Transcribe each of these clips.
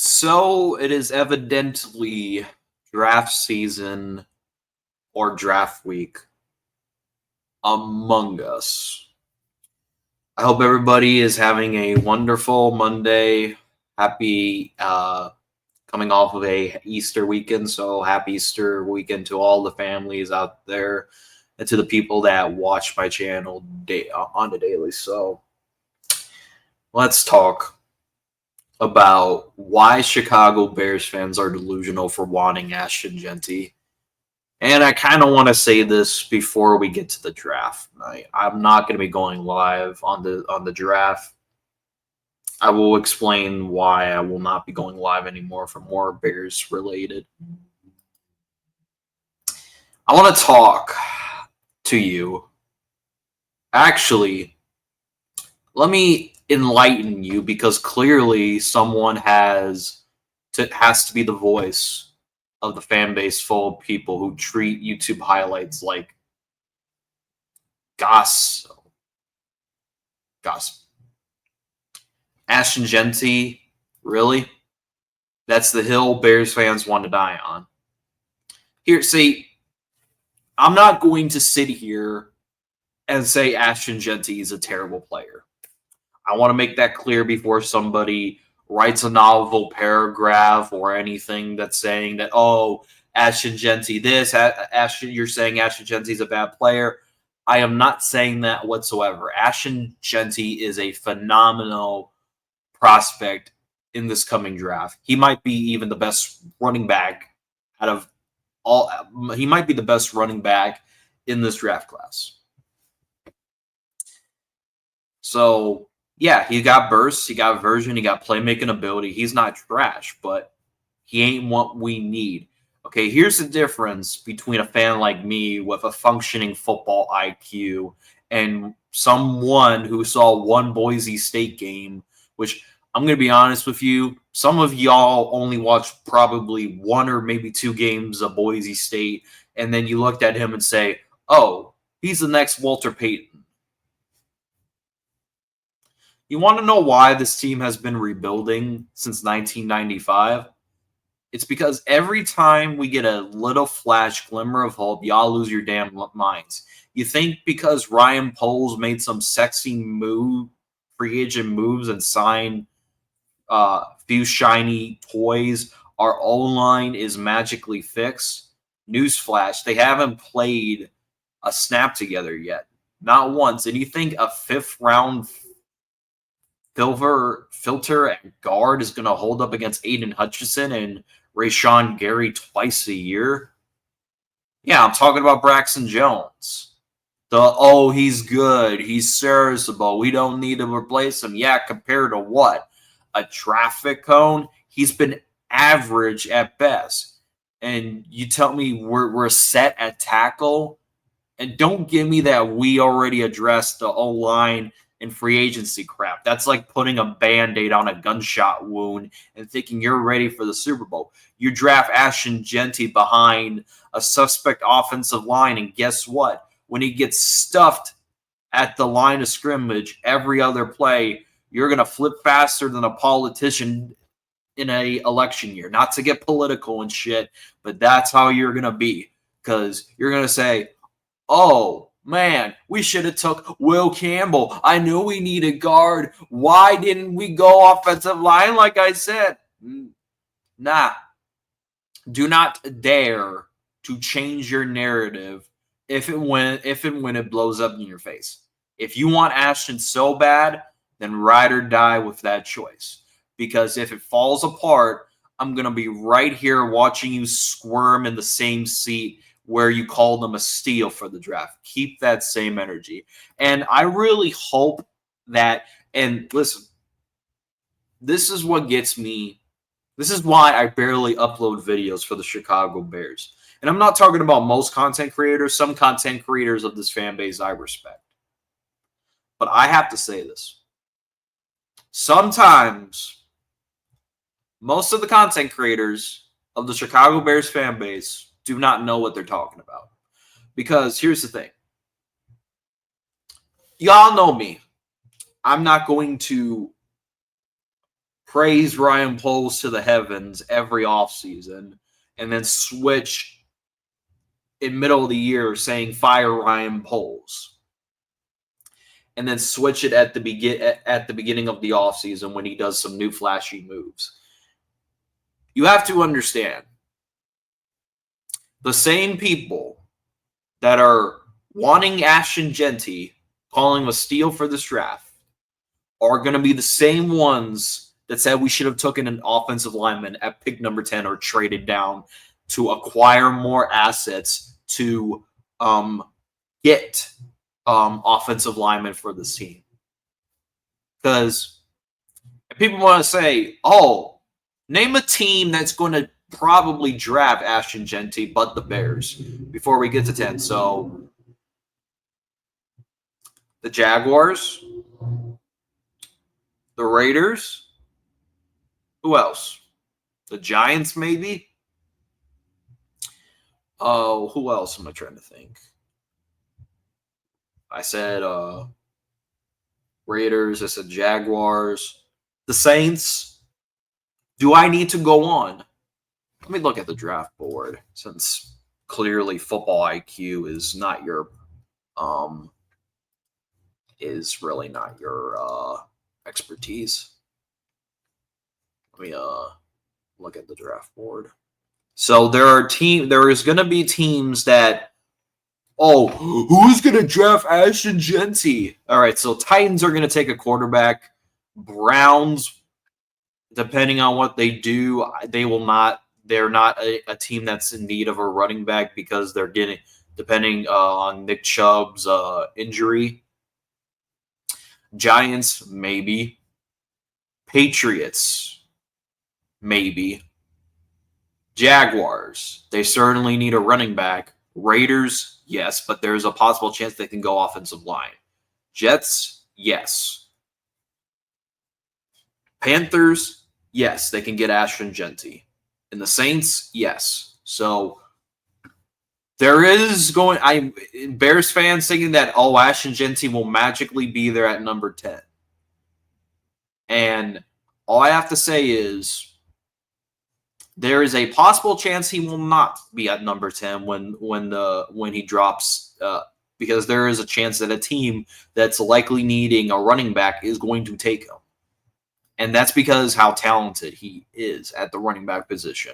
So it is evidently draft season or draft week among us. I hope everybody is having a wonderful Monday. Happy coming off of a Easter weekend. So happy Easter weekend to all the families out there and to the people that watch my channel on the daily. So let's talk about why Chicago Bears fans are delusional for wanting Ashton Jeanty. And I kind of want to say this before we get to the draft. I'm not going to be going live on the draft. I will explain why I will not be going live anymore for more Bears related. I want to talk to you. Actually, let me enlighten you because clearly someone has to be the voice of the fan base full of people who treat YouTube highlights like gossip. Ashton Jeanty, really? That's the hill Bears fans want to die on. Here, see, I'm not going to sit here and say Ashton Jeanty is a terrible player. I want to make that clear before somebody writes a novel paragraph or anything that's saying that, oh, Ashton Jeanty this, you're saying Ashton Jeanty's a bad player. I am not saying that whatsoever. Ashton Jeanty is a phenomenal prospect in this coming draft. He might be even the best running back out of all. He might be the best running back in this draft class. So, yeah, he got bursts, he got version, he got playmaking ability. He's not trash, but he ain't what we need. Okay, here's the difference between a fan like me with a functioning football IQ and someone who saw one Boise State game, which I'm going to be honest with you, some of y'all only watched probably one or maybe two games of Boise State, and then you looked at him and say, oh, he's the next Walter Payton. You want to know why this team has been rebuilding since 1995? It's because every time we get a little flash glimmer of hope, y'all lose your damn minds. You think because Ryan Poles made some sexy free agent moves and signed a few shiny toys, our O-line is magically fixed? Newsflash, they haven't played a snap together yet. Not once. And you think a fifth-round filter at guard is going to hold up against Aiden Hutchinson and Rashawn Gary twice a year? Yeah, I'm talking about Braxton Jones. He's good, he's serviceable, we don't need to replace him. Yeah, compared to what? A traffic cone? He's been average at best. And you tell me we're set at tackle? And don't give me that we already addressed the O-line and free agency crap. That's like putting a Band-Aid on a gunshot wound and thinking you're ready for the Super Bowl. You draft Ashton Jeanty behind a suspect offensive line, and guess what? When he gets stuffed at the line of scrimmage every other play, you're going to flip faster than a politician in a election year. Not to get political and shit, but that's how you're going to be. Because you're going to say, oh, man, we should have took Will Campbell. I knew we needed guard. Why didn't we go offensive line like I said? Nah. Do not dare to change your narrative if and when it blows up in your face. If you want Ashton so bad, then ride or die with that choice. Because if it falls apart, I'm going to be right here watching you squirm in the same seat where you called them a steal for the draft. Keep that same energy. And I really hope that, and listen, this is what gets me. This is why I barely upload videos for the Chicago Bears. And I'm not talking about most content creators, some content creators of this fan base I respect. But I have to say this. Sometimes, most of the content creators of the Chicago Bears fan base do not know what they're talking about. Because here's the thing. Y'all know me. I'm not going to praise Ryan Poles to the heavens every offseason, and then switch in middle of the year saying fire Ryan Poles, and then switch it at the beginning of the offseason when he does some new flashy moves. You have to understand, the same people that are wanting Ashton Jeanty, calling him a steal for this draft, are going to be the same ones that said we should have taken an offensive lineman at pick number 10 or traded down to acquire more assets to get offensive linemen for this team. Because people want to say, oh, name a team that's going to probably draft Ashton Jeanty but the Bears before we get to 10. So the Jaguars, the Raiders, who else? The Giants, maybe? Oh, who else am I trying to think? I said Raiders. I said Jaguars. The Saints. Do I need to go on? Let me look at the draft board, since clearly football IQ is not your is really not your expertise. Let me look at the draft board. So there is going to be teams that, oh, who's going to draft Ashton Jeanty? All right, so Titans are going to take a quarterback. Browns, depending on what they do, they will not. They're not a team that's in need of a running back because they're getting, depending on Nick Chubb's injury. Giants, maybe. Patriots, maybe. Jaguars, they certainly need a running back. Raiders, yes, but there's a possible chance they can go offensive line. Jets, yes. Panthers, yes, they can get Ashton Jeanty. And the Saints, yes. So there is Bears fans thinking that, oh, Ashton Jeanty will magically be there at number 10. And all I have to say is there is a possible chance he will not be at number 10 when he drops, because there is a chance that a team that's likely needing a running back is going to take him. And that's because how talented he is at the running back position.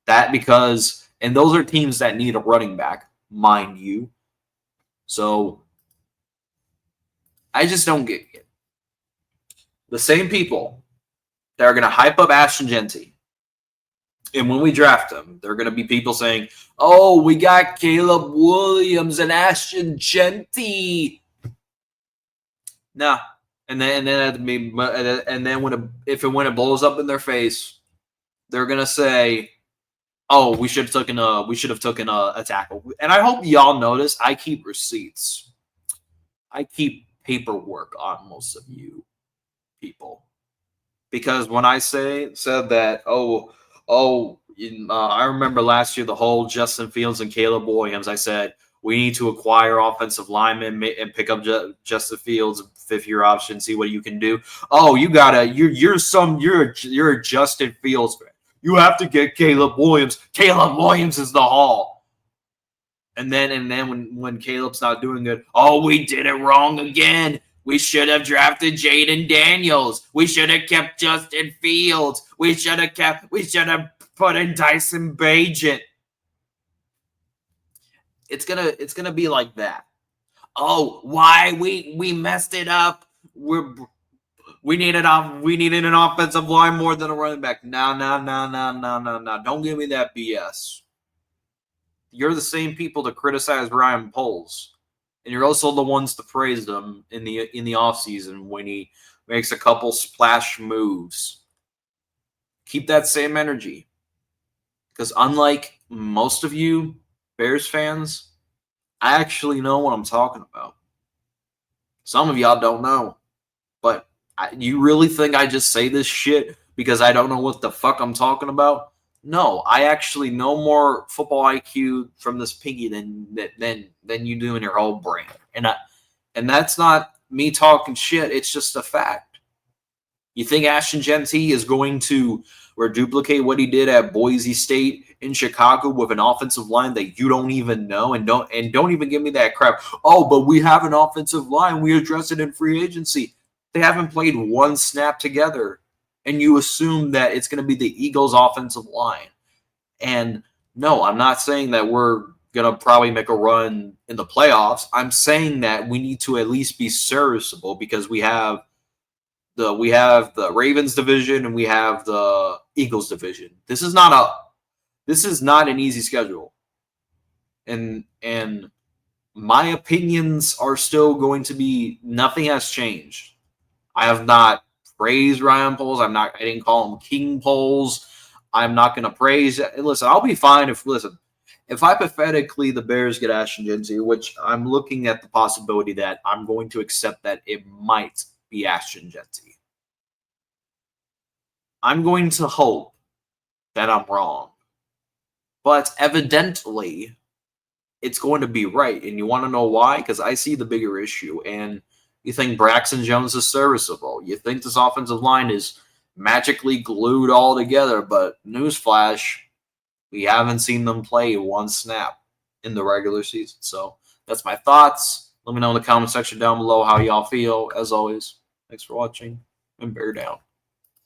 And those are teams that need a running back, mind you. So I just don't get it. The same people that are going to hype up Ashton Jeanty, and when we draft him, there are going to be people saying, oh, we got Caleb Williams and Ashton Jeanty. Nah. And then when it blows up in their face, they're gonna say, "Oh, we should have taken a tackle." And I hope y'all notice I keep receipts. I keep paperwork on most of you people, because when I said that, I remember last year the whole Justin Fields and Caleb Williams. I said we need to acquire offensive linemen and pick up Justin Fields, fifth-year option, see what you can do. Oh, you're a Justin Fields fan. You have to get Caleb Williams. Caleb Williams is the haul. And then when Caleb's not doing good, oh, we did it wrong again. We should have drafted Jaden Daniels. We should have kept Justin Fields. We should have put in Dyson Bagent. It's gonna be like that. Oh, why we messed it up? We needed an offensive line more than a running back. No. Don't give me that BS. You're the same people to criticize Ryan Poles, and you're also the ones to praise him in the offseason when he makes a couple splash moves. Keep that same energy, because unlike most of you Bears fans, I actually know what I'm talking about. Some of y'all don't know, but you really think I just say this shit because I don't know what the fuck I'm talking about? No, I actually know more football IQ from this piggy than you do in your whole brain, and that's not me talking shit. It's just a fact. You think Ashton Jeanty is going to duplicate what he did at Boise State in Chicago with an offensive line that you don't even know, and don't even give me that crap. Oh, but we have an offensive line. We address it in free agency. They haven't played one snap together, and you assume that it's going to be the Eagles' offensive line. And no, I'm not saying that we're going to probably make a run in the playoffs. I'm saying that we need to at least be serviceable because we have the Ravens division and we have the Eagles division. This is not an easy schedule. And my opinions are still going to be, nothing has changed. I have not praised Ryan Poles. I didn't call him King Poles. I'm not going to praise. Listen, I'll be fine if hypothetically the Bears get Ashton Jeanty, which I'm looking at the possibility that I'm going to accept that it might be Ashton Jeanty. I'm going to hope that I'm wrong. But evidently, it's going to be right. And you want to know why? Because I see the bigger issue. And you think Braxton Jones is serviceable. You think this offensive line is magically glued all together. But newsflash, we haven't seen them play one snap in the regular season. So that's my thoughts. Let me know in the comment section down below how y'all feel. As always, thanks for watching, and bear down.